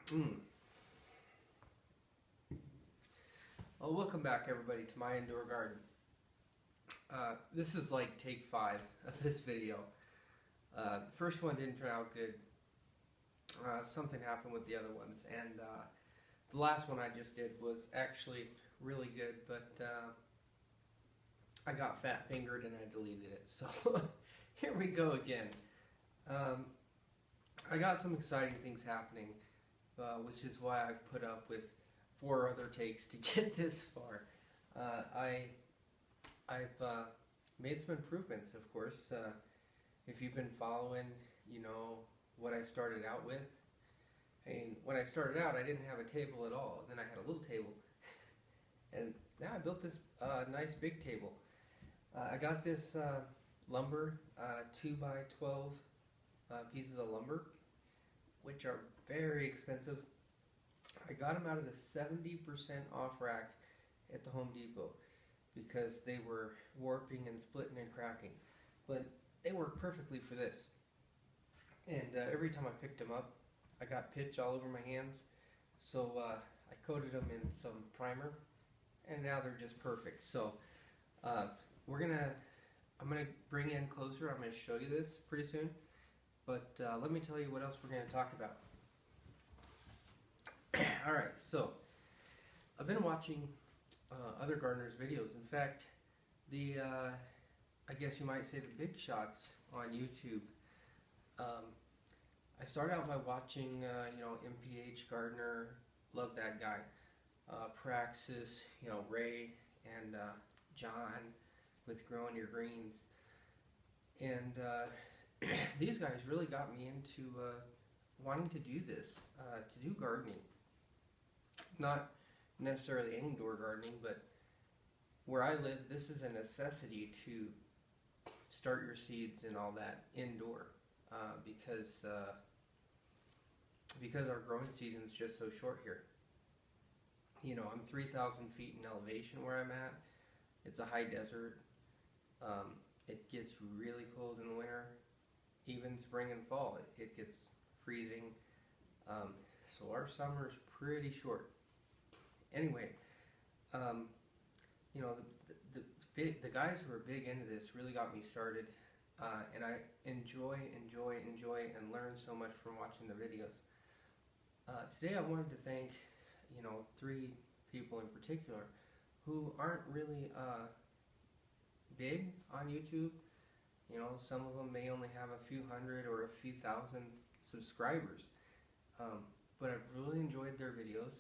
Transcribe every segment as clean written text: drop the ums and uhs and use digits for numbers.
Mm. Well, welcome back everybody to my indoor garden. This is like take 5 of this video. The first one didn't turn out good. Something happened with the other ones, and the last one I just did was actually really good, but I got fat fingered and I deleted it. So here we go again. I got some exciting things happening, which is why I've put up with 4 other takes to get this far. I've made some improvements, of course. If you've been following, you know what I started out with. I mean, when I started out, I didn't have a table at all. Then I had a little table, and now I built this nice big table. I got this lumber, 2 by 12 pieces of lumber, which are very expensive. I got them out of the 70% off rack at the Home Depot because they were warping and splitting and cracking, but they work perfectly for this. And every time I picked them up, I got pitch all over my hands, so I coated them in some primer, and now they're just perfect. So I'm gonna bring in closer. I'm gonna show you this pretty soon, but let me tell you what else we're gonna talk about. Alright, so I've been watching other gardeners' videos. In fact, I guess you might say the big shots on YouTube. I started out by watching, MPH Gardener, love that guy, Praxis, Ray, and John with Growing Your Greens. And these guys really got me into wanting to do this, to do gardening. Not necessarily indoor gardening, but where I live, this is a necessity to start your seeds and all that indoor, because our growing season's just so short here. I'm 3,000 feet in elevation where I'm at. It's a high desert. It gets really cold in the winter, even spring and fall. It gets freezing. So our summer's pretty short. Anyway, the guys who are big into this really got me started, and I enjoy and learn so much from watching the videos. Today I wanted to thank 3 people in particular who aren't really big on YouTube. Some of them may only have a few hundred or a few thousand subscribers, but I've really enjoyed their videos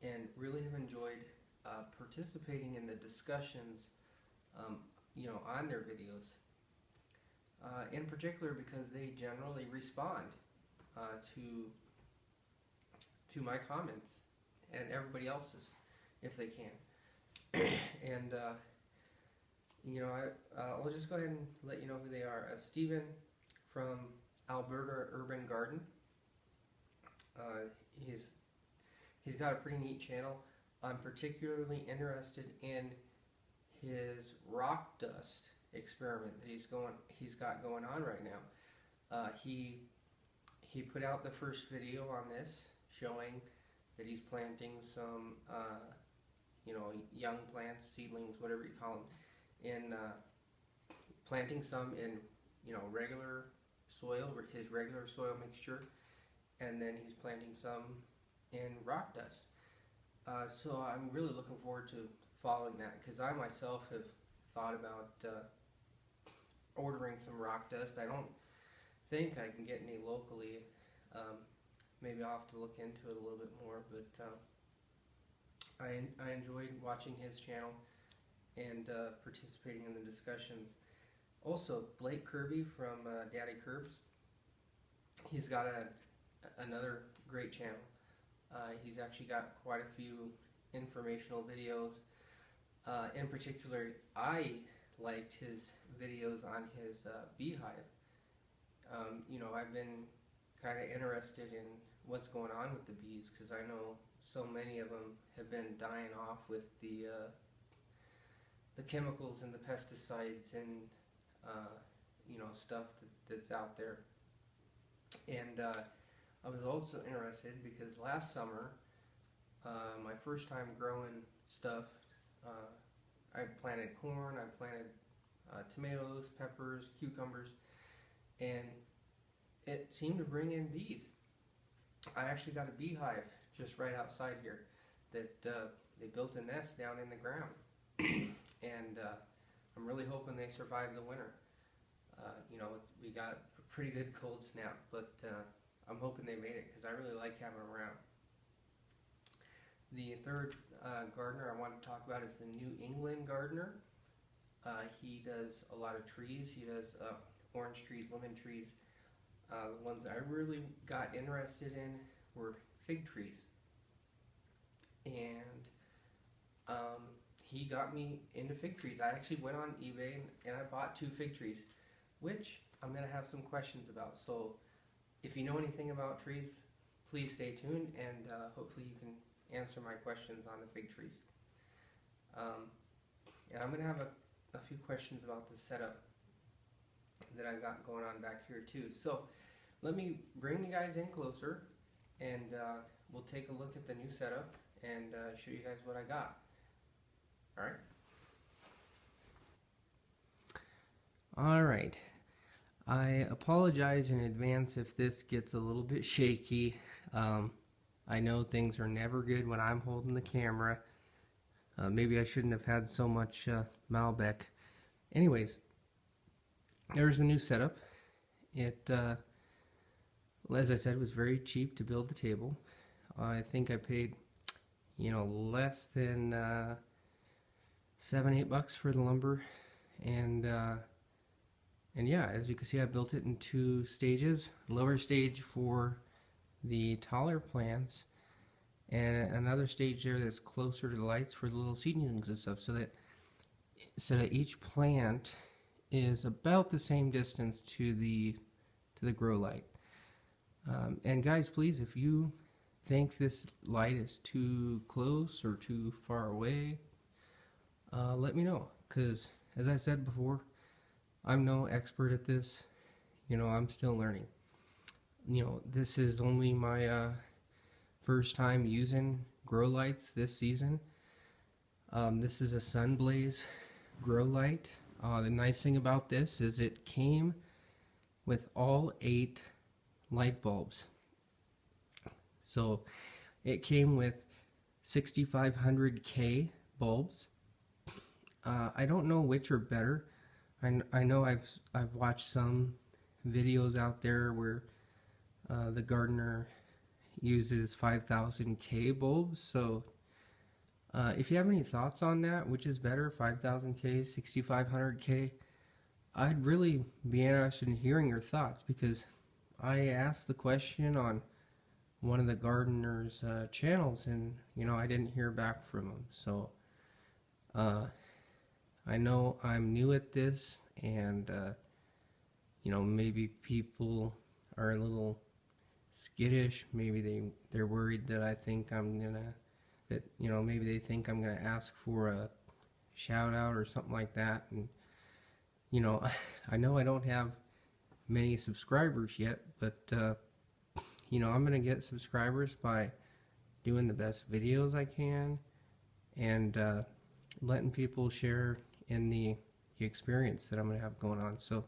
and really have enjoyed participating in the discussions on their videos, in particular because they generally respond to my comments and everybody else's if they can. And I'll just go ahead and let you know who they are. Steven from Alberta Urban Garden. He's got a pretty neat channel. I'm particularly interested in his rock dust experiment that he's got going on right now. He put out the first video on this, showing that he's planting some young plants, seedlings, whatever you call them, planting some in regular soil, his regular soil mixture, and then he's planting some in rock dust. So I'm really looking forward to following that, because I myself have thought about ordering some rock dust. I don't think I can get any locally. Maybe I'll have to look into it a little bit more, but I enjoyed watching his channel and participating in the discussions. Also, Blake Kirby from Daddy Curbs, he's got another great channel. He's actually got quite a few informational videos. In particular, I liked his videos on his beehive. I've been kind of interested in what's going on with the bees, because I know so many of them have been dying off with the chemicals and the pesticides and stuff that's out there. And I was also interested because last summer, my first time growing stuff, I planted corn, I planted tomatoes, peppers, cucumbers, and it seemed to bring in bees. I actually got a beehive just right outside here that they built a nest down in the ground, and I'm really hoping they survive the winter. We got a pretty good cold snap, but I'm hoping they made it because I really like having them around. The third gardener I want to talk about is the New England gardener. He does a lot of trees. He does orange trees, lemon trees. The ones I really got interested in were fig trees. And he got me into fig trees. I actually went on eBay and I bought 2 fig trees, which I'm going to have some questions about. So if you know anything about trees, please stay tuned, and hopefully you can answer my questions on the fig trees. And I'm going to have a few questions about the setup that I've got going on back here too. So let me bring you guys in closer, and we'll take a look at the new setup and show you guys what I got. Alright. Alright. I apologize in advance if this gets a little bit shaky. I know things are never good when I'm holding the camera. Maybe I shouldn't have had so much Malbec. Anyways, there's a new setup. It, as I said, was very cheap to build the table. I think I paid, less than $7-8 for the lumber, and yeah, as you can see, I built it in 2 stages. Lower stage for the taller plants, and another stage there that's closer to the lights for the little seedlings and stuff, so that each plant is about the same distance to the grow light. And guys, please, if you think this light is too close or too far away, let me know, because as I said before, I'm no expert at this. I'm still learning. This is only my first time using grow lights this season. This is a Sunblaze grow light. The nice thing about this is it came with all 8 light bulbs. So it came with 6500K bulbs. I don't know which are better. I know I've watched some videos out there where the gardener uses 5000K bulbs. So if you have any thoughts on that, which is better, 5000K, 6500K, I'd really be interested in hearing your thoughts, because I asked the question on one of the gardener's channels, and I didn't hear back from him. So I know I'm new at this, and maybe people are a little skittish. Maybe they're worried that I think I'm gonna, maybe they think I'm gonna ask for a shout out or something like that. And I know I don't have many subscribers yet, but I'm gonna get subscribers by doing the best videos I can, and letting people share in the experience that I'm gonna have going on. So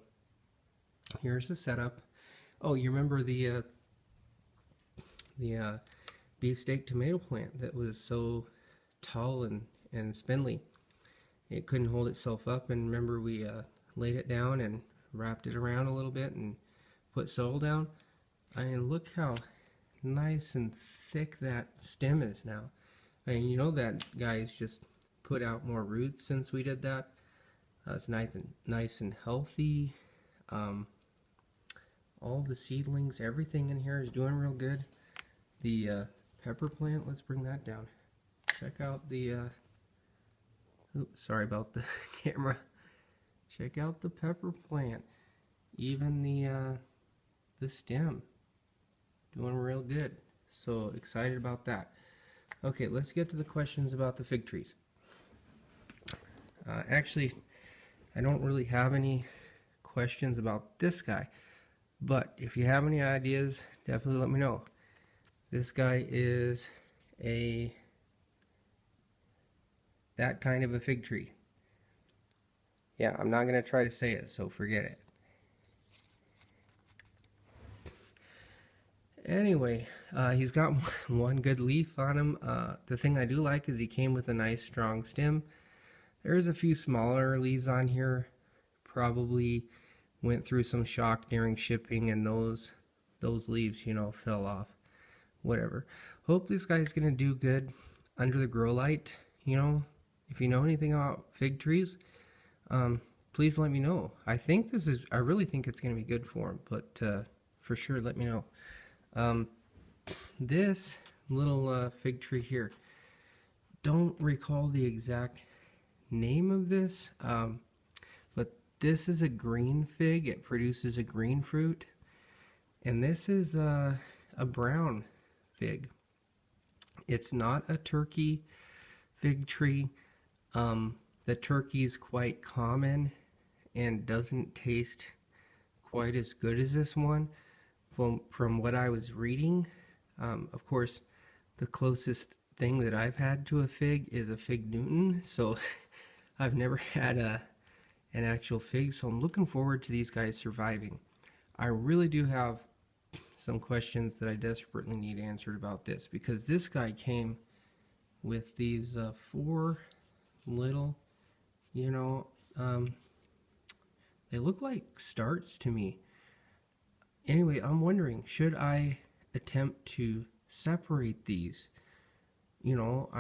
here's the setup. Oh, you remember the beefsteak tomato plant that was so tall and spindly? It couldn't hold itself up, and remember we laid it down and wrapped it around a little bit and put soil down. And look how nice and thick that stem is now. That guy's just put out more roots since we did that. It's nice and healthy. All the seedlings, everything in here is doing real good. The pepper plant, let's bring that down. Check out the oops, sorry about the camera. Check out the pepper plant. Even the stem doing real good. So excited about that. Okay, let's get to the questions about the fig trees. Actually, I don't really have any questions about this guy. But if you have any ideas, definitely let me know. This guy is that kind of a fig tree. Yeah, I'm not going to try to say it, so forget it. Anyway, he's got one good leaf on him. The thing I do like is he came with a nice strong stem. There's a few smaller leaves on here. Probably went through some shock during shipping, and those leaves, you know, fell off. Whatever. Hope this guy's gonna do good under the grow light. You know, if you know anything about fig trees, please let me know. I really think it's gonna be good for him, but for sure, let me know. This little fig tree here, don't recall the exact name of this, but this is a green fig. It produces a green fruit, and this is a brown fig. It's not a turkey fig tree. The turkey's quite common and doesn't taste quite as good as this one from what I was reading. Of course, the closest thing that I've had to a fig is a fig Newton, so I've never had an actual fig, so I'm looking forward to these guys surviving. I really do have some questions that I desperately need answered about this, because this guy came with these 4 little, you know, they look like starts to me. Anyway, I'm wondering, should I attempt to separate these? You know,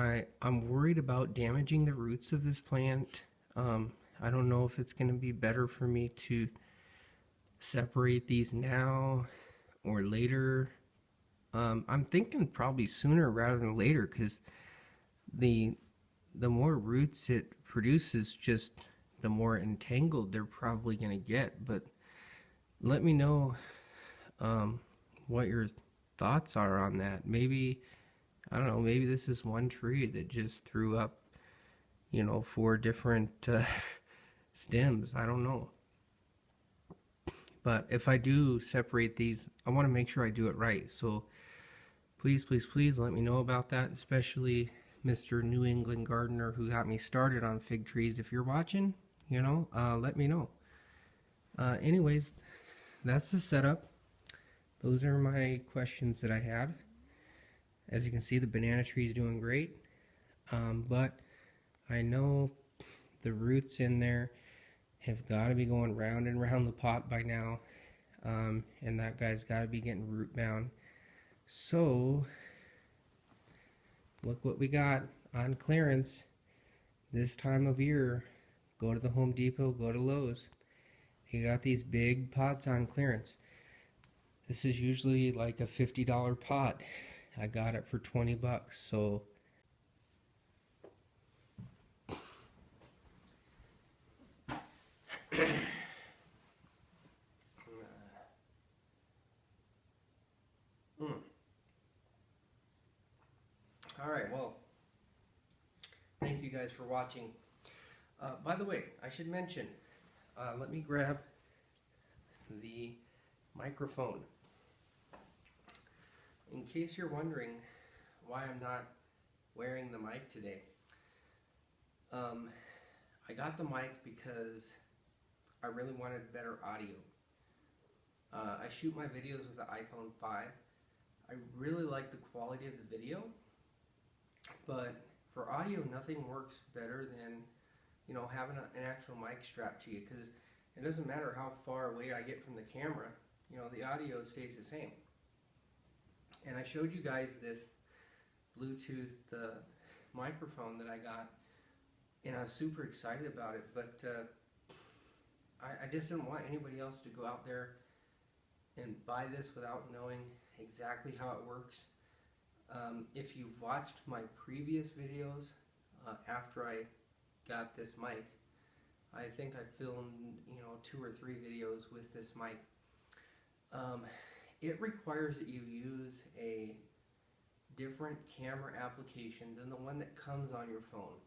I'm worried about damaging the roots of this plant. I don't know if it's going to be better for me to separate these now or later. I'm thinking probably sooner rather than later, because the more roots it produces, just the more entangled they're probably going to get. But let me know what your thoughts are on that. Maybe, I don't know, maybe this is one tree that just threw up, you know, 4 different stems. I don't know. But if I do separate these, I want to make sure I do it right. So please, please, please let me know about that, especially Mr. New England Gardener who got me started on fig trees. If you're watching, you know, let me know. Anyways, that's the setup. Those are my questions that I had. As you can see, the banana tree is doing great. But I know the roots in there have got to be going round and round the pot by now. And that guy's got to be getting root bound. So look what we got on clearance this time of year. Go to the Home Depot, go to Lowe's. You got these big pots on clearance. This is usually like a $50 pot. I got it for 20 bucks. So all right, well, thank you guys for watching. By the way, I should mention, let me grab the microphone. In case you're wondering why I'm not wearing the mic today, I got the mic because I really wanted better audio. I shoot my videos with the iPhone 5. I really like the quality of the video, but for audio, nothing works better than, you know, having an actual mic strapped to you, because it doesn't matter how far away I get from the camera, you know, the audio stays the same. And I showed you guys this Bluetooth microphone that I got, and I was super excited about it, but I just didn't want anybody else to go out there and buy this without knowing exactly how it works. If you've watched my previous videos after I got this mic, I think I filmed, you know, 2 or 3 videos with this mic. It requires that you use a different camera application than the one that comes on your phone.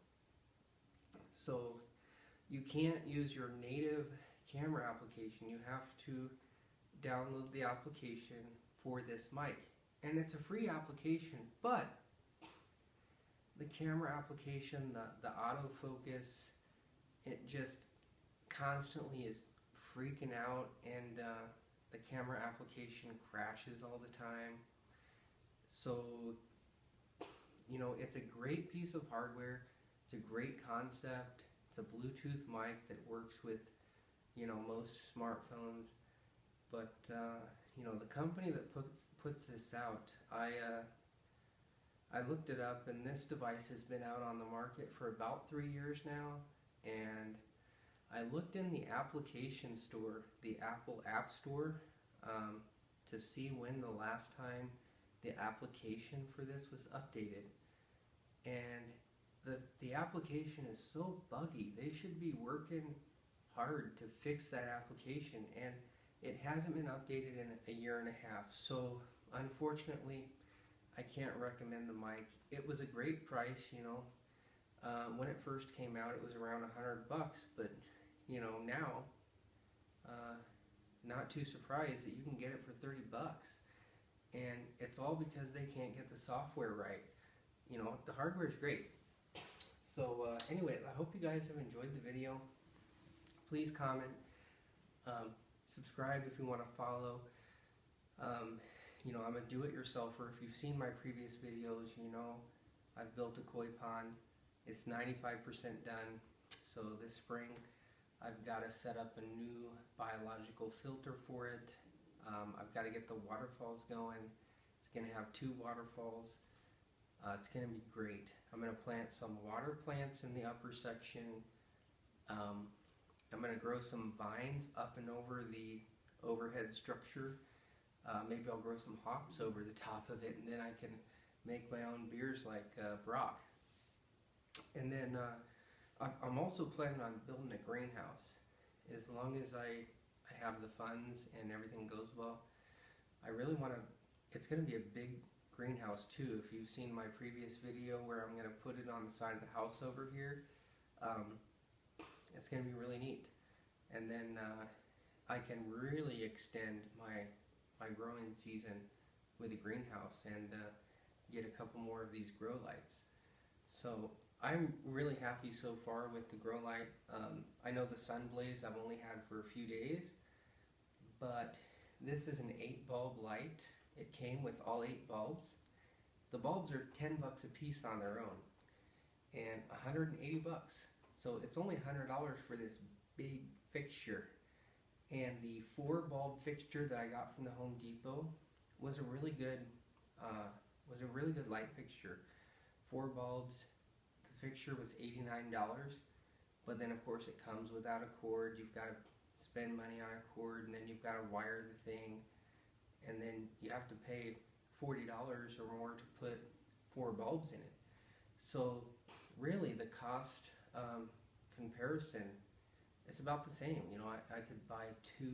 So you can't use your native camera application. You have to download the application for this mic. And it's a free application, but the camera application, the autofocus, it just constantly is freaking out, and the camera application crashes all the time. So, you know, it's a great piece of hardware. It's a great concept. It's a Bluetooth mic that works with, you know, most smartphones. But, you know, the company that puts this out, I looked it up, and this device has been out on the market for about 3 years now. And I looked in the application store, the Apple App Store, to see when the last time the application for this was updated. And the application is so buggy. They should be working hard to fix that application, and it hasn't been updated in a year and a half. So unfortunately, I can't recommend the mic. It was a great price, you know. When it first came out, it was around $100, but you know, now, not too surprised that you can get it for $30. And it's all because they can't get the software right. You know, the hardware is great. So anyway, I hope you guys have enjoyed the video. Please comment, subscribe if you want to follow. You know, I'm a do-it-yourselfer. If you've seen my previous videos, you know I've built a koi pond. It's 95% done. So this spring, I've got to set up a new biological filter for it. I've got to get the waterfalls going. It's going to have 2 waterfalls. It's going to be great. I'm going to plant some water plants in the upper section. I'm going to grow some vines up and over the overhead structure. Maybe I'll grow some hops over the top of it, and then I can make my own beers like Brock. And then I'm also planning on building a greenhouse. As long as I have the funds and everything goes well, I really want to, it's going to be a big greenhouse too. If you've seen my previous video where I'm going to put it on the side of the house over here, it's going to be really neat. And then I can really extend my growing season with a greenhouse and get a couple more of these grow lights. So I'm really happy so far with the grow light. I know the sun blaze I've only had for a few days, but this is an 8 bulb light. It came with all 8 bulbs. The bulbs are $10 a piece on their own and $180. So it's only $100 for this big fixture. And the 4 bulb fixture that I got from the Home Depot was a really good light fixture. 4 bulbs. The fixture was $89, but then of course it comes without a cord. You've got to spend money on a cord, and then you've got to wire the thing, and then you have to pay $40 or more to put 4 bulbs in it. So really the cost comparison, it's about the same. You know, I could buy 2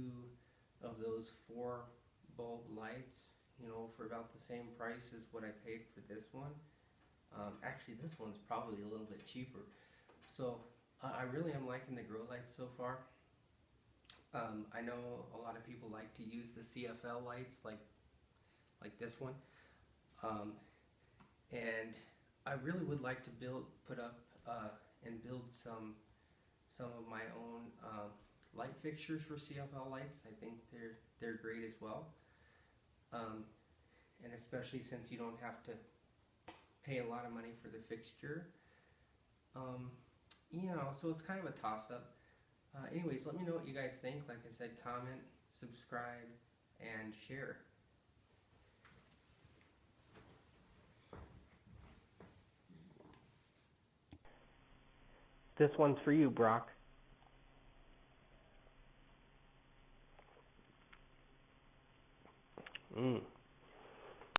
of those 4 bulb lights, you know, for about the same price as what I paid for this one. Actually, this one's probably a little bit cheaper. So I really am liking the grow light so far. I know a lot of people like to use the CFL lights like this one. And I really would like to put up and build some of my own light fixtures for CFL lights. I think they're great as well. And especially since you don't have to pay a lot of money for the fixture. You know, so it's kind of a toss-up. Anyways, let me know what you guys think. Like I said, comment, subscribe, and share. This one's for you, Brock. Mmm.